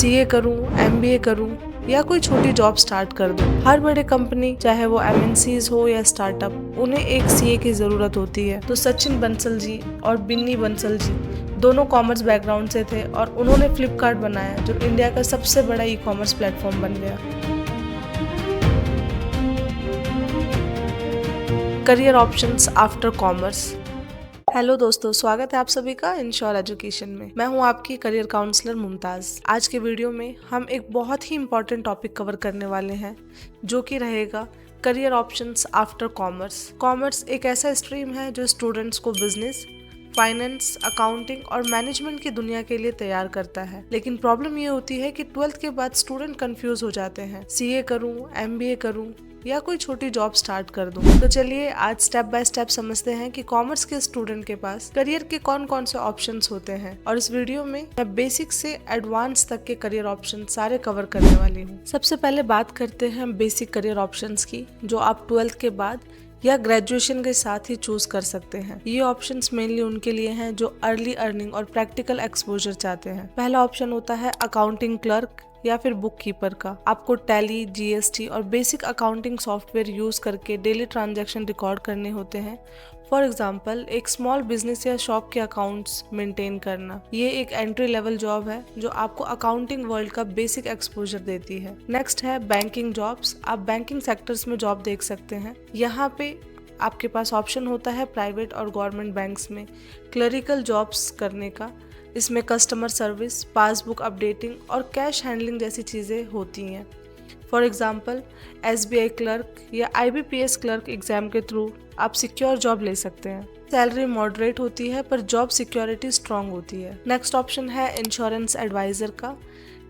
CA करूं, MBA करूं या कोई छोटी जॉब स्टार्ट कर दूं। हर बड़े कंपनी, चाहे वो एमएनसीज हो या स्टार्टअप, उन्हें एक सीए की जरूरत होती है। तो सचिन बंसल जी और बिन्नी बंसल जी दोनों कॉमर्स बैकग्राउंड से थे और उन्होंने फ्लिपकार्ट बनाया, जो इंडिया का सबसे बड़ा ई कॉमर्स प्लेटफॉर्म बन गया। Career options after commerce. Hello दोस्तों, स्वागत है आप सभी का इंश्योर एजुकेशन में। मैं हूं आपकी करियर काउंसलर मुमताज। आज के वीडियो में हम एक बहुत ही इम्पोर्टेंट टॉपिक कवर करने वाले हैं, जो कि रहेगा career options after commerce. Commerce एक ऐसा स्ट्रीम है जो स्टूडेंट्स को बिजनेस, फाइनेंस, अकाउंटिंग और मैनेजमेंट की दुनिया के लिए तैयार करता है। लेकिन प्रॉब्लम ये होती है कि 12th के बाद स्टूडेंट कंफ्यूज हो जाते हैं, सीए करूं, एमबीए करूं या कोई छोटी जॉब स्टार्ट कर दूं। तो चलिए आज स्टेप बाय स्टेप समझते हैं कि कॉमर्स के स्टूडेंट के पास करियर के कौन कौन से ऑप्शंस होते हैं। और इस वीडियो में मैं बेसिक से एडवांस तक के करियर ऑप्शन सारे कवर करने वाली हूँ। सबसे पहले बात करते हैं बेसिक करियर ऑप्शंस की, जो आप 12th के बाद या ग्रेजुएशन के साथ ही चूज कर सकते हैं। ये ऑप्शंस मेनली उनके लिए हैं जो अर्ली अर्निंग और प्रैक्टिकल एक्सपोजर चाहते हैं। पहला ऑप्शन होता है अकाउंटिंग क्लर्क या फिर बुक कीपर का। आपको टैली, जीएसटी और बेसिक अकाउंटिंग सॉफ्टवेयर यूज करके डेली ट्रांजैक्शन रिकॉर्ड करने होते हैं। फॉर एग्जाम्पल, एक स्मॉल बिजनेस या शॉप के अकाउंट्स मेंटेन करना। ये एक एंट्री लेवल जॉब है जो आपको अकाउंटिंग वर्ल्ड का बेसिक एक्सपोजर देती है। नेक्स्ट है बैंकिंग जॉब्स। आप बैंकिंग सेक्टर्स में जॉब देख सकते हैं। यहाँ पे आपके पास ऑप्शन होता है प्राइवेट और गवर्नमेंट बैंक्स में क्लरिकल जॉब्स करने का। इसमें कस्टमर सर्विस, पासबुक अपडेटिंग और कैश हैंडलिंग जैसी चीज़ें होती हैं। फॉर एग्जांपल, एसबीआई क्लर्क या आईबीपीएस क्लर्क एग्जाम के थ्रू आप सिक्योर जॉब ले सकते हैं। सैलरी मॉडरेट होती है पर जॉब सिक्योरिटी स्ट्रांग होती है। नेक्स्ट ऑप्शन है इंश्योरेंस एडवाइजर का।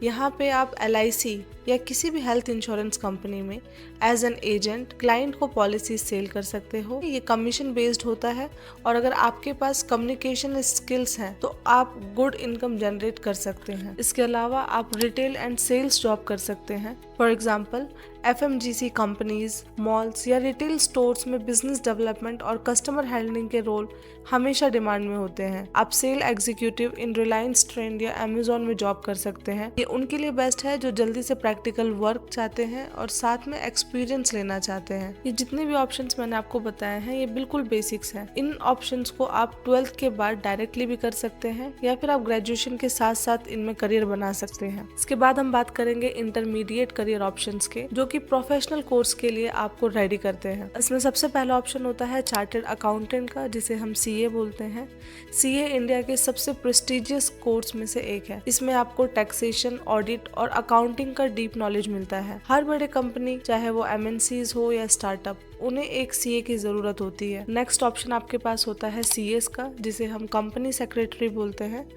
यहाँ पे आप एलआईसी या किसी भी हेल्थ इंश्योरेंस कंपनी में एज एन एजेंट क्लाइंट को पॉलिसी सेल कर सकते हो। ये कमीशन बेस्ड होता है और अगर आपके पास कम्युनिकेशन स्किल्स हैं तो आप गुड इनकम जनरेट कर सकते हैं। इसके अलावा आप रिटेल एंड सेल्स जॉब कर सकते हैं। For example, FMGC companies, malls या रिटेल स्टोर्स में बिजनेस डेवलपमेंट और कस्टमर हैंडलिंग के रोल हमेशा डिमांड में होते हैं। आप sale executive in Reliance Trend या अमेजोन में जॉब कर सकते हैं। ये उनके लिए बेस्ट है जो जल्दी से प्रैक्टिकल वर्क चाहते हैं और साथ में एक्सपीरियंस लेना चाहते हैं। ये जितने भी ऑप्शंस मैंने आपको बताए हैं ये बिल्कुल बेसिक्स हैं। इन ऑप्शंस को आप 12th के बाद डायरेक्टली भी कर सकते हैं या फिर आप ग्रेजुएशन के साथ साथ इनमें करियर बना सकते हैं। इसके बाद हम बात करेंगे इंटरमीडिएट करियर ऑप्शंस के, जो कि प्रोफेशनल कोर्स के लिए आपको रेडी करते हैं। इसमें सबसे पहला ऑप्शन होता है चार्टर्ड अकाउंटेंट का, जिसे हम सीए बोलते हैं। सीए इंडिया के सबसे प्रेस्टिजियस कोर्स में से एक है। इसमें आपको टैक्सेशन, ऑडिट और अकाउंटिंग का डीप नॉलेज मिलता है। हर बड़े कंपनी, चाहे वो एमएनसीज हो या स्टार्टअप, उन्हें एक सीए की जरूरत होती है। नेक्स्ट ऑप्शन आपके पास होता है सीएस का, जिसे हम कंपनी सेक्रेटरी बोलते हैं।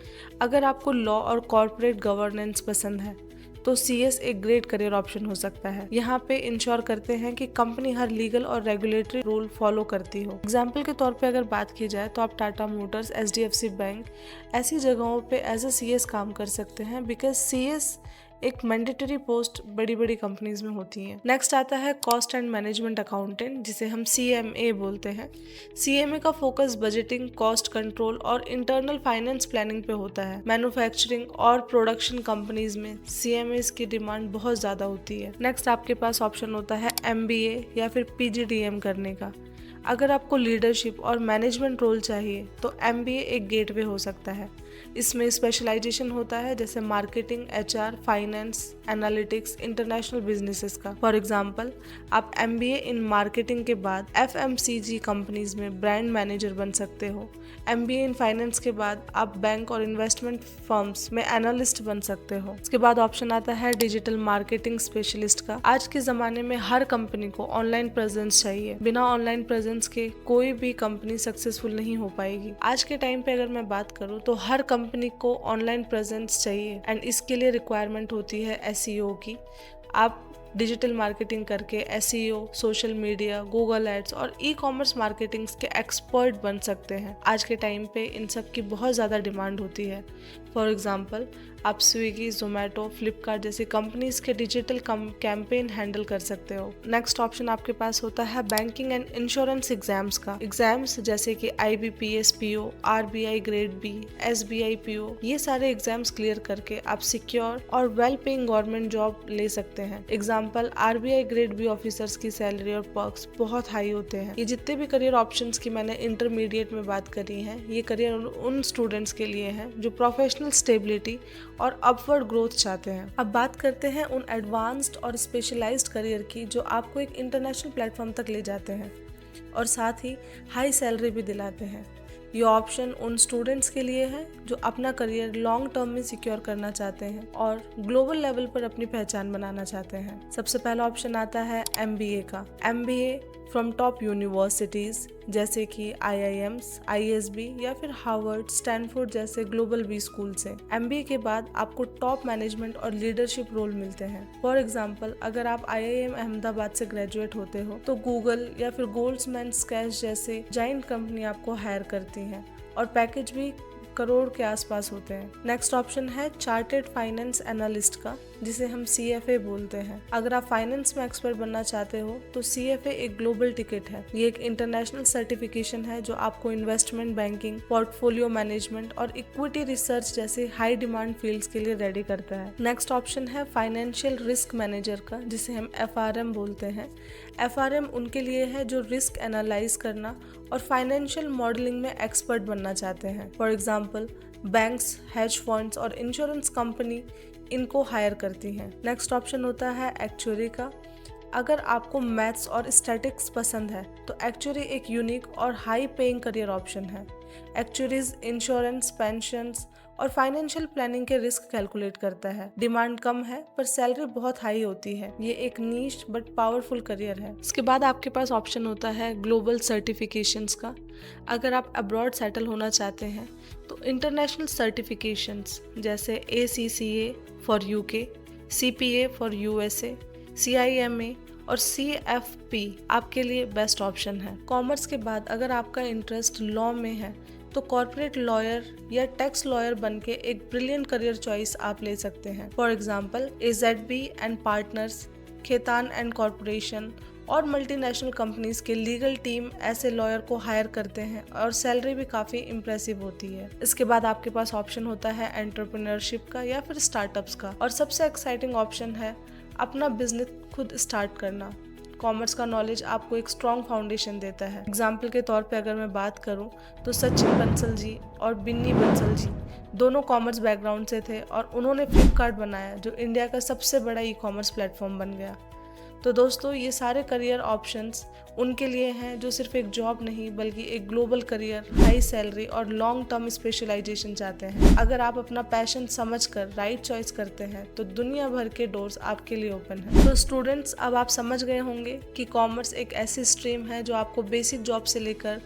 अगर आपको लॉ और कॉर्पोरेट गवर्नेंस पसंद है तो सीएस एक ग्रेट करियर ऑप्शन हो सकता है। यहाँ पे इंश्योर करते हैं कि कंपनी हर लीगल और रेगुलेटरी रूल फॉलो करती हो। एग्जाम्पल के तौर पे अगर बात की जाए तो आप टाटा मोटर्स, एचडीएफसी बैंक ऐसी जगहों पे एज ए सीएस काम कर सकते हैं, बिकॉज सीएस एक मैंडेटरी पोस्ट बड़ी बड़ी कंपनीज में होती है। नेक्स्ट आता है कॉस्ट एंड मैनेजमेंट अकाउंटेंट, जिसे हम सीएमए बोलते हैं। सीएमए का फोकस बजटिंग, कॉस्ट कंट्रोल और इंटरनल फाइनेंस प्लानिंग पे होता है। मैन्युफैक्चरिंग और प्रोडक्शन कंपनीज में सीएमए की डिमांड बहुत ज्यादा होती है। नेक्स्ट आपके पास ऑप्शन होता है एमबीए या फिर पीजीडीएम करने का। अगर आपको लीडरशिप और मैनेजमेंट रोल चाहिए तो एमबीए एक गेटवे हो सकता है। इसमें स्पेशलाइजेशन होता है जैसे marketing, HR, finance, analytics, international businesses का। फॉर एग्जांपल, आप एमबीए इन मार्केटिंग के बाद एफएमसीजी कंपनीज में ब्रांड मैनेजर बन सकते हो। एमबीए इन फाइनेंस के बाद आप बैंक और इन्वेस्टमेंट फर्म्स में एनालिस्ट बन सकते हो। इसके बाद ऑप्शन आता है डिजिटल मार्केटिंग स्पेशलिस्ट का। आज के जमाने में हर कंपनी को ऑनलाइन प्रेजेंस चाहिए। बिना ऑनलाइन प्रेजेंस के कोई भी कंपनी सक्सेसफुल नहीं हो पाएगी। आज के टाइम पे अगर मैं बात करूँ तो हर कंपनी को ऑनलाइन प्रेजेंस चाहिए एंड इसके लिए रिक्वायरमेंट होती है एसईओ की। आप डिजिटल मार्केटिंग करके SEO, social media, Google ads और ई-कॉमर्स मार्केटिंग के एक्सपर्ट बन सकते हैं। आज के टाइम पे इन सब की बहुत ज़्यादा डिमांड होती है। फॉर एग्जाम्पल, आप स्विगी, जोमेटो, फ्लिपकार्ट जैसी कंपनीज के डिजिटल कैंपेन हैंडल कर सकते हो। नेक्स्ट ऑप्शन आपके पास होता है बैंकिंग एंड इंश्योरेंस एग्जाम्स का। एग्जाम्स जैसे कि IBPS PO, RBI grade B, SBI PO, ये सारे एग्जाम्स क्लियर करके आप सिक्योर और वेल पेइंग गवर्नमेंट जॉब ले सकते हैं। Example, RBI grade B officers की सैलरी और पर्क्स बहुत हाई होते हैं। ये जितने भी करियर ऑप्शंस की मैंने इंटरमीडिएट में बात करी है, ये करियर उन स्टूडेंट्स के लिए है जो प्रोफेशनल स्टेबिलिटी और अपवर्ड ग्रोथ चाहते हैं। अब बात करते हैं उन एडवांस्ड और स्पेशलाइज्ड करियर की जो आपको एक इंटरनेशनल प्लेटफॉर्म तक ले जाते हैं और साथ ही हाई सैलरी भी दिलाते हैं। ये ऑप्शन उन स्टूडेंट्स के लिए है जो अपना करियर लॉन्ग टर्म में सिक्योर करना चाहते हैं और ग्लोबल लेवल पर अपनी पहचान बनाना चाहते हैं। सबसे पहला ऑप्शन आता है MBA का। MBA फ्रॉम टॉप यूनिवर्सिटीज जैसे कि IIMs, ISB या फिर हार्वर्ड, स्टैनफोर्ड जैसे ग्लोबल B स्कूल से। MBA के बाद आपको टॉप मैनेजमेंट और लीडरशिप रोल मिलते हैं। फॉर एग्जाम्पल, अगर आप IIM अहमदाबाद से ग्रेजुएट होते हो तो गूगल या फिर गोल्डमैन सैक्स जैसे जायंट कंपनी आपको हायर करती है और पैकेज भी करोड़ के आसपास होते हैं। नेक्स्ट ऑप्शन है चार्टेड फाइनेंस एनालिस्ट का, जिसे हम CFA बोलते हैं। अगर आप फाइनेंस में एक्सपर्ट बनना चाहते हो तो CFA एक ग्लोबल टिकट है। ये एक इंटरनेशनल सर्टिफिकेशन है जो आपको इन्वेस्टमेंट बैंकिंग, पोर्टफोलियो मैनेजमेंट और इक्विटी रिसर्च जैसे हाई डिमांड फील्ड्स के लिए रेडी करता है। नेक्स्ट ऑप्शन है फाइनेंशियल रिस्क मैनेजर का, जिसे हम FRM बोलते हैं। FRM उनके लिए है जो रिस्क एनालाइज करना और फाइनेंशियल मॉडलिंग में एक्सपर्ट बनना चाहते हैं। For example, banks, hedge funds और इंश्योरेंस कंपनी इनको हायर करती हैं। नेक्स्ट ऑप्शन होता है एक्चुअरी का। अगर आपको मैथ्स और स्टैटिक्स पसंद है तो एक्चुअरी एक यूनिक और हाई पेइंग करियर ऑप्शन है। एक्चुअरीज इंश्योरेंस, पेंशन्स और फाइनेंशियल प्लानिंग के रिस्क कैलकुलेट करता है। डिमांड कम है पर सैलरी बहुत हाई होती है। ये एक नीश बट पावरफुल करियर है। इसके बाद आपके पास ऑप्शन होता है ग्लोबल सर्टिफिकेशंस का। अगर आप अब्रॉड सेटल होना चाहते हैं तो इंटरनेशनल सर्टिफिकेशंस जैसे ACCA for UK, CPA for USA, CIMA और CFP आपके लिए बेस्ट ऑप्शन है। कॉमर्स के बाद अगर आपका इंटरेस्ट लॉ में है तो कॉर्पोरेट लॉयर या टैक्स लॉयर बनके एक ब्रिलियंट करियर चॉइस आप ले सकते हैं। For example, AZB and partners, Khaitan and corporation और मल्टीनेशनल कंपनीज के लीगल टीम ऐसे लॉयर को हायर करते हैं और सैलरी भी काफ़ी इम्प्रेसिव होती है। इसके बाद आपके पास ऑप्शन होता है एंटरप्रेन्योरशिप का या फिर स्टार्टअप्स का, और सबसे एक्साइटिंग ऑप्शन है अपना बिजनेस खुद स्टार्ट करना। कॉमर्स का नॉलेज आपको एक स्ट्रॉन्ग फाउंडेशन देता है। एग्जाम्पल के तौर पे अगर मैं बात करूं तो सचिन बंसल जी और बिन्नी बंसल जी दोनों कॉमर्स बैकग्राउंड से थे और उन्होंने फ्लिपकार्ट बनाया जो इंडिया का सबसे बड़ा ई-कॉमर्स प्लेटफॉर्म बन गया। तो दोस्तों, ये सारे करियर ऑप्शंस उनके लिए हैं जो सिर्फ एक जॉब नहीं बल्कि एक ग्लोबल करियर, हाई सैलरी और लॉन्ग टर्म स्पेशलाइजेशन चाहते हैं। अगर आप अपना पैशन समझकर राइट चॉइस करते हैं तो दुनिया भर के डोर्स आपके लिए ओपन हैं। तो स्टूडेंट्स, अब आप समझ गए होंगे कि कॉमर्स एक ऐसी स्ट्रीम है जो आपको बेसिक जॉब से लेकर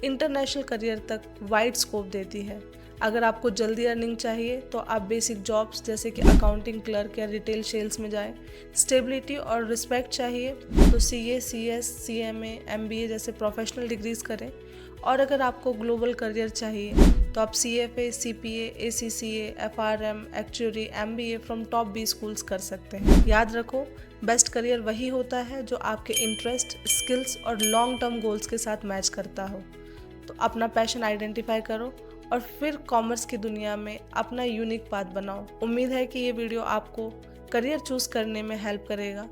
इंटरनेशनल करियर तक वाइड स्कोप देती है। अगर आपको जल्दी अर्निंग चाहिए तो आप बेसिक जॉब्स जैसे कि अकाउंटिंग क्लर्क या रिटेल सेल्स में जाएं। स्टेबिलिटी और रिस्पेक्ट चाहिए तो CA, CS, CMA, MBA जैसे प्रोफेशनल डिग्रीज करें। और अगर आपको ग्लोबल करियर चाहिए तो आप CFA, CPA, ACCA, FRM, actuary, MBA from top B schools कर सकते हैं। याद रखो, बेस्ट करियर वही होता है जो आपके इंटरेस्ट, स्किल्स और लॉन्ग टर्म गोल्स के साथ मैच करता हो। तो अपना पैशन आइडेंटिफाई करो और फिर कॉमर्स की दुनिया में अपना यूनिक पाथ बनाओ। उम्मीद है कि ये वीडियो आपको करियर चूज करने में हेल्प करेगा।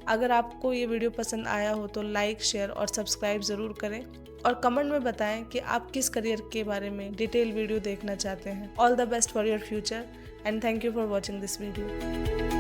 अगर आपको ये वीडियो पसंद आया हो तो लाइक, शेयर और सब्सक्राइब ज़रूर करें और कमेंट में बताएं कि आप किस करियर के बारे में डिटेल वीडियो देखना चाहते हैं। All the best for your future and thank you for watching this video.